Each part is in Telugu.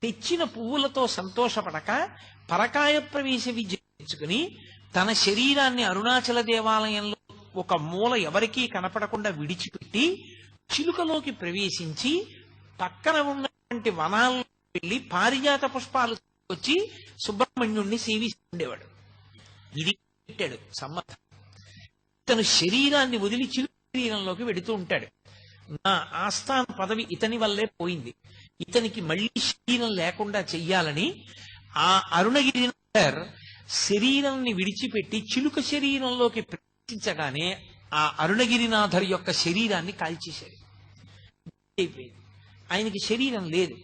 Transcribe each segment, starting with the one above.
తెచ్చిన పువ్వులతో సంతోషపడక పరకాయ ప్రవేశ విద్య తెచ్చుకుని తన శరీరాన్ని అరుణాచల దేవాలయంలో ఒక మూల ఎవరికీ కనపడకుండా విడిచిపెట్టి చిలుకలోకి ప్రవేశించి పక్కన ఉన్నటువంటి వనాల్లో వెళ్లి పారిజాత పుష్పాలు వచ్చి సుబ్రహ్మణ్యుణ్ణి సేవిస్తుండేవాడు. ఇది పెట్టాడు సంబంధం. తను శరీరాన్ని వదిలి చిలుక శరీరంలోకి వెడుతూ ఉంటాడు. నా ఆస్థాన పదవి ఇతని వల్లే పోయింది, ఇతనికి మళ్ళీ శరీరం లేకుండా చెయ్యాలని ఆ అరుణగిరినాథర్ శరీరాన్ని విడిచిపెట్టి చిలుక శరీరంలోకి ప్రవేశించగానే ఆ అరుణగిరినాథర్ యొక్క శరీరాన్ని కాల్చేశాడు. అయిపోయింది. ఆయనకి శరీరం లేదు.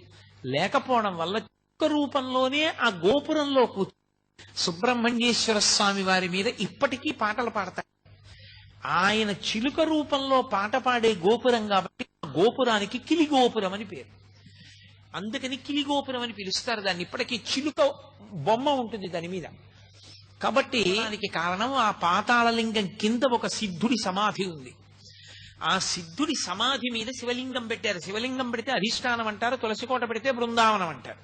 లేకపోవడం వల్ల చిలుక రూపంలోనే ఆ గోపురంలో కూర్చొని సుబ్రహ్మణ్యేశ్వర స్వామి వారి మీద ఇప్పటికీ పాటలు పాడతాడు. ఆయన చిలుక రూపంలో పాట పాడే గోపురం కాబట్టి ఆ గోపురానికి కిలిగోపురం అని పేరు. అందుకని కిలిగోపురం అని పిలుస్తారు దాన్ని. ఇప్పటికీ చిలుక బొమ్మ ఉంటుంది దాని మీద. కాబట్టి దానికి కారణం ఆ పాతాళలింగం కింద ఒక సిద్ధుడి సమాధి ఉంది. ఆ సిద్ధుడి సమాధి మీద శివలింగం పెట్టారు. శివలింగం పెడితే అధిష్టానం అంటారు, తులసికోట పెడితే బృందావనం అంటారు.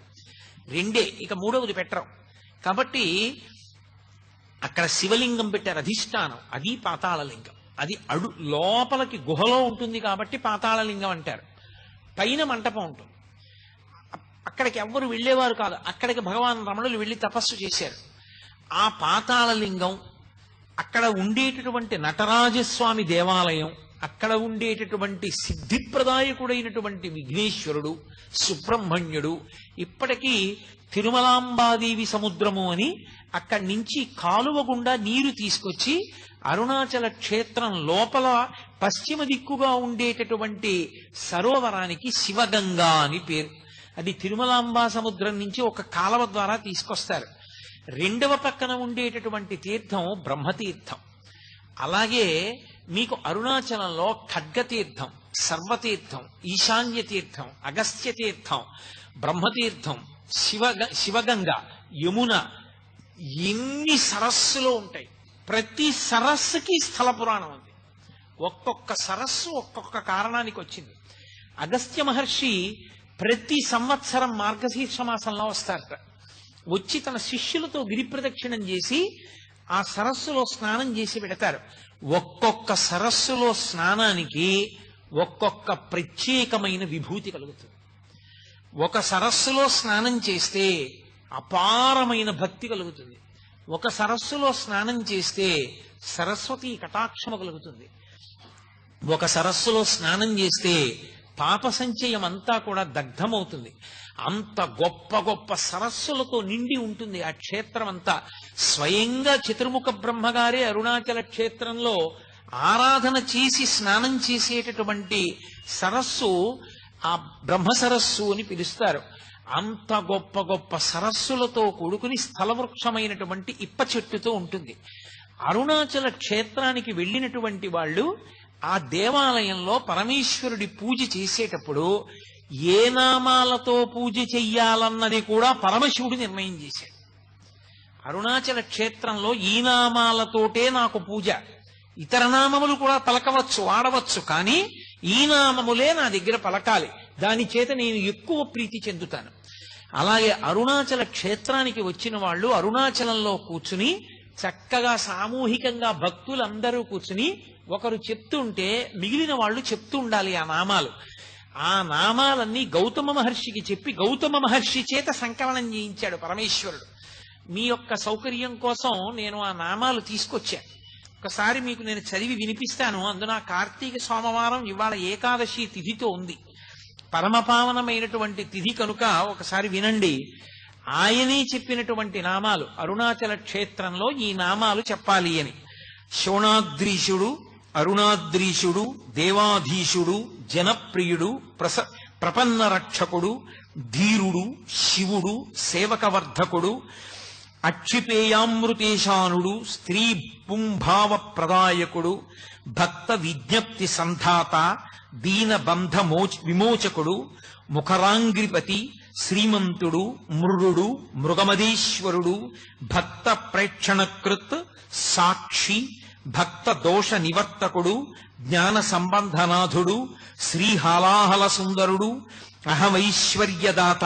రెండే, ఇక మూడవది పెట్టరు. కాబట్టి అక్కడ శివలింగం పెట్టారు అధిష్టానం. అది పాతాళలింగం. అది లోపలికి గుహలో ఉంటుంది కాబట్టి పాతాళలింగం అంటారు. పైన మంటపం ఉంటుంది. అక్కడికి ఎవ్వరు వెళ్ళేవారు కాదు. అక్కడికి భగవాన్ రమణులు వెళ్ళి తపస్సు చేశారు. ఆ పాతాళలింగం, అక్కడ ఉండేటటువంటి నటరాజస్వామి దేవాలయం, అక్కడ ఉండేటటువంటి సిద్ధిప్రదాయకుడైనటువంటి విఘ్నేశ్వరుడు, సుబ్రహ్మణ్యుడు, ఇప్పటికీ తిరుమలాంబాదేవి సముద్రము అని అక్కడి నుంచి కాలువ గుండా నీరు తీసుకొచ్చి అరుణాచల క్షేత్రం లోపల పశ్చిమ దిక్కుగా ఉండేటటువంటి సరోవరానికి శివగంగా అని పేరు. అది తిరుమలాంబా సముద్రం నుంచి ఒక కాలువ ద్వారా తీసుకొస్తారు. రెండవ పక్కన ఉండేటటువంటి తీర్థం బ్రహ్మతీర్థం. అలాగే మీకు అరుణాచలంలో ఖడ్గతీర్థం, సర్వతీర్థం, ఈశాన్య తీర్థం, అగస్త్య తీర్థం, బ్రహ్మతీర్థం, శివగంగ, యమున, ఎన్ని సరస్సులు ఉంటాయి. ప్రతి సరస్సుకి స్థల పురాణం ఉంది. ఒక్కొక్క సరస్సు ఒక్కొక్క కారణానికి వచ్చింది. అగస్త్య మహర్షి ప్రతి సంవత్సరం మార్గశీర్ష మాసంలో వస్తారట. వచ్చి తన శిష్యులతో గిరి ప్రదక్షిణం చేసి ఆ సరస్సులో స్నానం చేసి పెడతారు. ఒక్కొక్క సరస్సులో స్నానానికి ఒక్కొక్క ప్రత్యేకమైన విభూతి కలుగుతుంది. ఒక సరస్సులో స్నానం చేస్తే అపారమైన భక్తి కలుగుతుంది. ఒక సరస్సులో స్నానం చేస్తే సరస్వతి కటాక్షము కలుగుతుంది. ఒక సరస్సులో స్నానం చేస్తే పాప సంచయం అంతా కూడా దగ్ధమవుతుంది. అంత గొప్ప గొప్ప సరస్సులతో నిండి ఉంటుంది ఆ క్షేత్రం అంతా. స్వయంగా చతుర్ముఖ బ్రహ్మగారే అరుణాచల క్షేత్రంలో ఆరాధన చేసి స్నానం చేసేటటువంటి సరస్సు ఆ బ్రహ్మ సరస్సు అని పిలుస్తారు. అంత గొప్ప గొప్ప సరస్సులతో కూడుకుని స్థలవృక్షమైనటువంటి ఇప్ప చెట్టుతో ఉంటుంది. అరుణాచల క్షేత్రానికి వెళ్ళినటువంటి వాళ్ళు ఆ దేవాలయంలో పరమేశ్వరుడి పూజ చేసేటప్పుడు ఏ నామాలతో పూజ చెయ్యాలన్నది కూడా పరమశివుడు నిర్ణయం చేశాడు. అరుణాచల క్షేత్రంలో ఈ నామాలతోటే నాకు పూజ, ఇతర నామములు కూడా పలకవచ్చు, వాడవచ్చు, కానీ ఈ నామములే నా దగ్గర పలకాలి, దాని చేత నేను ఎక్కువ ప్రీతి చెందుతాను. అలాగే అరుణాచల క్షేత్రానికి వచ్చిన వాళ్ళు అరుణాచలంలో కూర్చుని చక్కగా సామూహికంగా భక్తులందరూ కూర్చుని ఒకరు చెప్తుంటే మిగిలిన వాళ్ళు చెప్తూ ఉండాలి ఆ నామాలు. ఆ నామాలన్నీ గౌతమ మహర్షికి చెప్పి గౌతమ మహర్షి చేత సంకలనం చేయించాడు పరమేశ్వరుడు. మీ యొక్క సౌకర్యం కోసం నేను ఆ నామాలు తీసుకొచ్చాను. ఒకసారి మీకు నేను చదివి వినిపిస్తాను. అందున కార్తీక సోమవారం ఇవాళ ఏకాదశి తిథితో ఉంది. పరమపావనమైనటువంటి తిథి కనుక ఒకసారి వినండి. ఆయనే చెప్పినటువంటి నామాలు. అరుణాచల క్షేత్రంలో ఈ నామాలు చెప్పాలి అని. శోణాద్రీశుడు, అరుణాద్రీశుడు, దేవాధీశుడు, జనప్రియుడు, ప్రపన్న రక్షకుడు, ధీరుడు, శివుడు, సేవకవర్ధకుడు, అక్షిపేయామృతేశానుడు, స్త్రీ పుంభావ ప్రదాయకుడు, భక్త విజ్ఞప్తి సంధాత, దీనబంధ విమోచకుడు, ముఖరాంగ్రిపతి, శ్రీమంతుడు, మృడు, మృగమదీశ్వరుడు, భక్త ప్రేక్షణకృత్, సాక్షి, భక్త దోష నివర్తకుడు, జ్ఞాన సంబంధనాథుడు, శ్రీహాలాహల సుందరుడు, అహమైశ్వర్యదాత,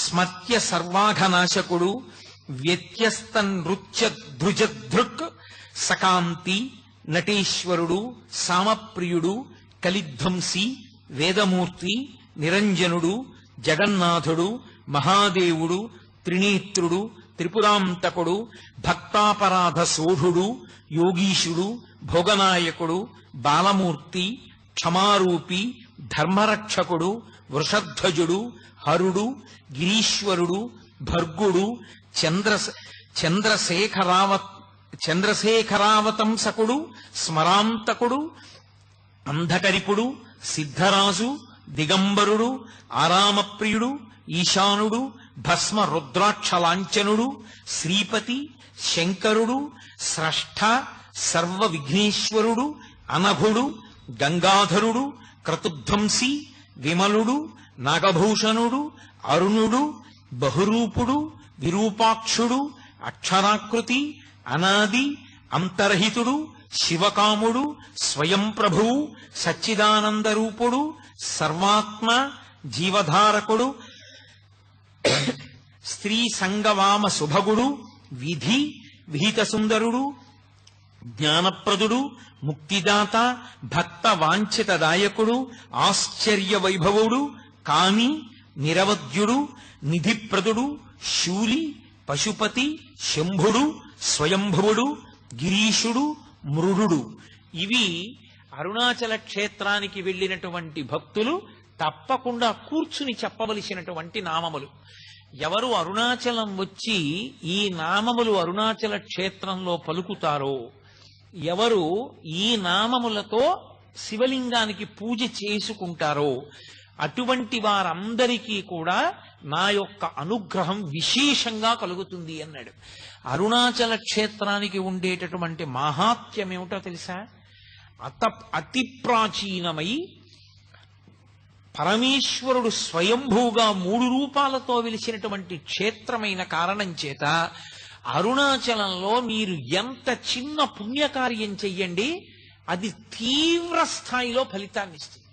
స్మత్య సర్వాఘనాశకుడు, వ్యత్యస్త నృత్య ధృజధృక్ సకాంతి, నటేశ్వరుడు, సామప్రియుడు, కలిధ్వంసి, వేదమూర్తి, నిరంజనుడు, జగన్నాథుడు, మహాదేవుడు, త్రినేత్రుడు, త్రిపురాంతకుడు, భక్తాపరాధ సోఢుడు, యోగీశుడు, భోగనాయకుడు, బాలమూర్తి, క్షమారూపి, ధర్మరక్షకుడు, వృషధ్వజుడు, హరుడు, గిరీశ్వరుడు, భర్గుడు, చంద్రశేఖరావతంసకుడు, స్మరాంతకుడు, అంధకరిపుడు, సిద్ధరాజు, దిగంబరుడు, ఆరామప్రియుడు, ఈశానుడు, భస్మ రుద్రాక్షలాంఛనుడు, శ్రీపతి, శంకరుడు, స్రష్ట, సర్వ విఘ్నేశ్వరుడు, అనఘుడు, గంగాధరుడు, క్రతుధ్వంసి, విమలుడు, నాగభూషణుడు, అరుణుడు, బహురూపుడు, విరూపాక్షుడు, అక్షరాకృతి, అనాది, అంతర్హితుడు, శివకాముడు, స్వయం ప్రభువు, సచ్చిదానందరూపుడు, సర్వాత్మ, జీవధారకుడు, స్త్రీ సంగవామ శుభగుడు, విధి, విహిత సుందరుడు, జ్ఞానప్రదుడు, ముక్తిదాత, భక్త వాంఛితదాయకుడు, ఆశ్చర్య వైభవుడు, కామి, నిరవధ్యుడు, నిధిప్రదుడు, శూలి, పశుపతి, శంభుడు, స్వయంభువుడు, గిరీశుడు, మృడుడు. ఇవి అరుణాచల క్షేత్రానికి వెళ్ళినటువంటి భక్తులు తప్పకుండా కూర్చుని చెప్పవలసినటువంటి నామములు. ఎవరు అరుణాచలం వచ్చి ఈ నామములు అరుణాచల క్షేత్రంలో పలుకుతారో, ఎవరు ఈ నామములతో శివలింగానికి పూజ చేసుకుంటారో అటువంటి వారందరికీ కూడా నా యొక్క అనుగ్రహం విశేషంగా కలుగుతుంది అన్నాడు. అరుణాచల క్షేత్రానికి ఉండేటటువంటి మహాత్మ్యం ఏమిటో తెలుసా? అతి ప్రాచీనమై పరమేశ్వరుడు స్వయంభూగా 3 రూపాలతో వెలిసినటువంటి క్షేత్రమైన కారణం చేత అరుణాచలంలో మీరు ఎంత చిన్న పుణ్యకార్యం చెయ్యండి, అది తీవ్ర స్థాయిలో ఫలితాన్ని ఇస్తుంది.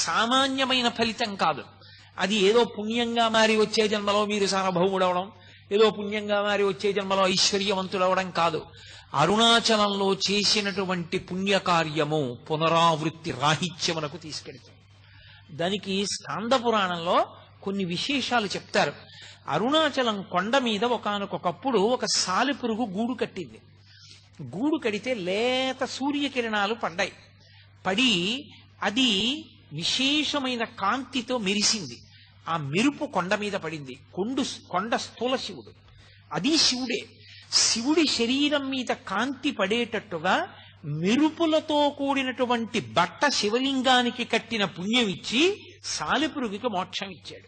సామాన్యమైన ఫలితం కాదు. అది ఏదో పుణ్యంగా మారి వచ్చే జన్మలో మీరు సార్వభౌముడవడం, ఏదో పుణ్యంగా మారి వచ్చే జన్మలో ఐశ్వర్యవంతుడవడం కాదు. అరుణాచలంలో చేసినటువంటి పుణ్యకార్యము పునరావృత్తి రాహిత్యమునకు తీసుకెళ్తుంది. దానికి స్కాంద పురాణంలో కొన్ని విశేషాలు చెప్తారు. అరుణాచలం కొండ మీద ఒకానొకప్పుడు ఒక సాలెపురుగు గూడు కట్టింది. గూడు కడితే లేత సూర్యకిరణాలు పడ్డాయి. పడి అది విశేషమైన కాంతితో మెరిసింది. ఆ మెరుపు కొండ మీద పడింది. కొండ స్థూల శివుడు, అది శివుడే. శివుడి శరీరం మీద కాంతి పడేటట్టుగా మెరుపులతో కూడినటువంటి బట్ట శివలింగానికి కట్టిన పుణ్యం ఇచ్చి సాలెపురుగుకి మోక్షం ఇచ్చాడు.